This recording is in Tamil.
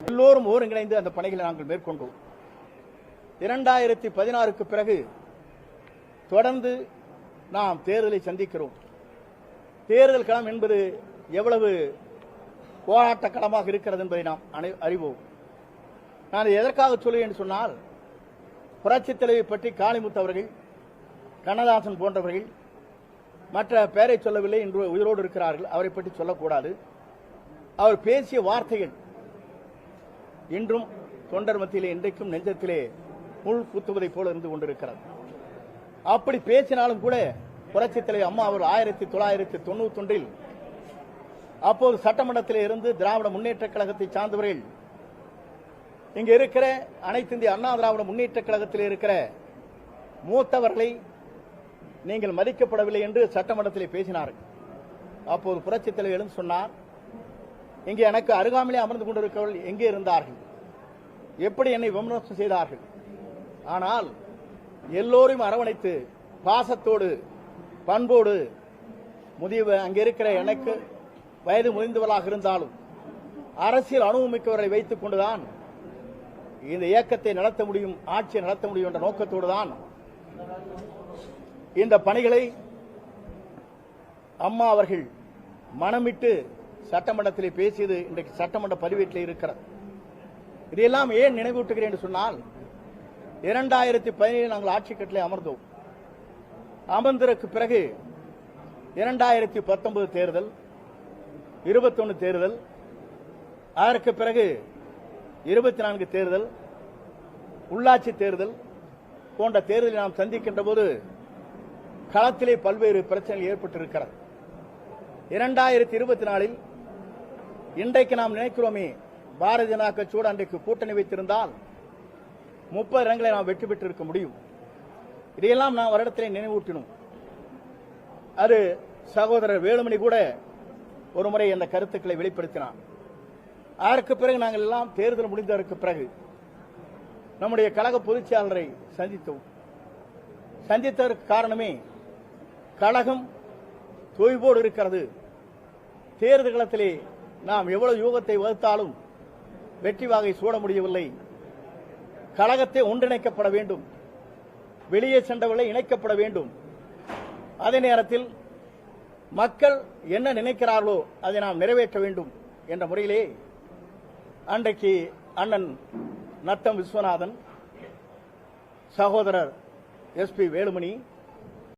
எல்லோரும் ஒருங்கிணைந்து அந்த பணிகளை நாங்கள் மேற்கொண்டோம். 2016க்கு பிறகு தொடர்ந்து நாம் தேர்தலை சந்திக்கிறோம். தேர்தல் களம் என்பது எவ்வளவு போராட்ட களமாக இருக்கிறது என்பதை நாம் அறிவோம். நான் எதற்காக சொல்லுவேன் என்று சொன்னால், புரட்சித் தலைவி பற்றி காளிமுத்து அவர்கள், கண்ணதாசன் போன்றவர்கள், மற்ற பெயரை சொல்லவில்லை என்று உயிரோடு இருக்கிறார்கள், அவரை பற்றி சொல்லக்கூடாது. அவர் பேசிய வார்த்தைகள் இன்றும் தொண்டர் மத்தியிலே இன்றைக்கும் நெஞ்சத்திலே முள் குத்துவதை போல இருந்து கொண்டிருக்கிறது. அப்படி பேசினாலும் கூட புரட்சித் தலைவி அம்மா அவர் 1991 அப்போது சட்டமன்றத்தில் இருந்து திராவிட முன்னேற்ற கழகத்தை சார்ந்தவர்கள் இங்க இருக்கிற அனைத்து இந்திய அண்ணா திராவிட முன்னேற்ற கழகத்தில் இருக்கிற மூத்தவர்களை நீங்கள் மதிக்கப்படவில்லை என்று சட்டமன்றத்திலே பேசினார்கள். அப்போது புரட்சித் தலைவர் எழுந்து சொன்னார், இங்கே எனக்கு அருகாமையிலே அமர்ந்து கொண்டிருக்கிறவர்கள் எங்கே இருந்தார்கள், எப்படி என்னை விமர்சனம் செய்தார்கள். ஆனால் எல்லோரையும் அரவணைத்து பாசத்தோடு பண்போடு அங்கே இருக்கிற எனக்கு வயது முதிர்ந்தவர்களாக இருந்தாலும் அரசியல் அனுபவமிக்கவர்களை வைத்துக் கொண்டுதான் இந்த இயக்கத்தை நடத்த முடியும், ஆட்சியை நடத்த முடியும் என்ற நோக்கத்தோடு தான் இந்த பணிகளை அம்மா அவர்கள் மனமிட்டு சட்டமன்றத்தில் பேசியது இன்றைக்கு சட்டமன்ற பதிவேட்டில் இருக்கிறது. இதையெல்லாம் ஏன் நினைவூட்டுகிறேன் என்று சொன்னால், 2017 நாங்கள் ஆட்சி கட்டிலே அமர்ந்தோம். அமர்ந்ததற்கு பிறகு 2019 தேர்தல், 21 தேர்தல், அதற்கு பிறகு 24 தேர்தல், உள்ளாட்சி தேர்தல் போன்ற தேர்தலை நாம் சந்திக்கின்ற போது களத்திலே பல்வேறு பிரச்சனைகள் ஏற்பட்டிருக்கிறது. 2024 இன்றைக்கு நாம் நினைக்கிறோமே, பாரதிய ஜனதா கட்சியோடு அன்றைக்கு கூட்டணி வைத்திருந்தால் 30 இடங்களை நாம் வெற்றி பெற்றிருக்க முடியும். இதையெல்லாம் நாம் வருடத்திலே நினைவூட்டினோம். அது சகோதரர் வேலுமணி கூட ஒரு முறை அந்த கருத்துக்களை வெளிப்படுத்தினார். அதற்கு பிறகு நாங்கள் எல்லாம் தேர்தல் முடிந்ததற்கு பிறகு நம்முடைய கழக பொதுச் செயலாளரை சந்தித்தோம். சந்தித்ததற்கு காரணமே, கழகம் தொய்வோடு இருக்கிறது. தேர்தல் களத்திலே நாம் எவ்வளவு யூகத்தை வகுத்தாலும் வெற்றி வாகை சூட முடியவில்லை. கழகத்தை ஒன்றிணைக்கப்பட வேண்டும், வெளியே சென்றவர்களை இணைக்கப்பட வேண்டும். அதே நேரத்தில் மக்கள் என்ன நினைக்கிறார்களோ அதை நாம் நிறைவேற்ற வேண்டும் என்ற முறையிலே அன்றைக்கு அண்ணன் நத்தம் விஸ்வநாதன், சகோதரர் SP வேலுமணி,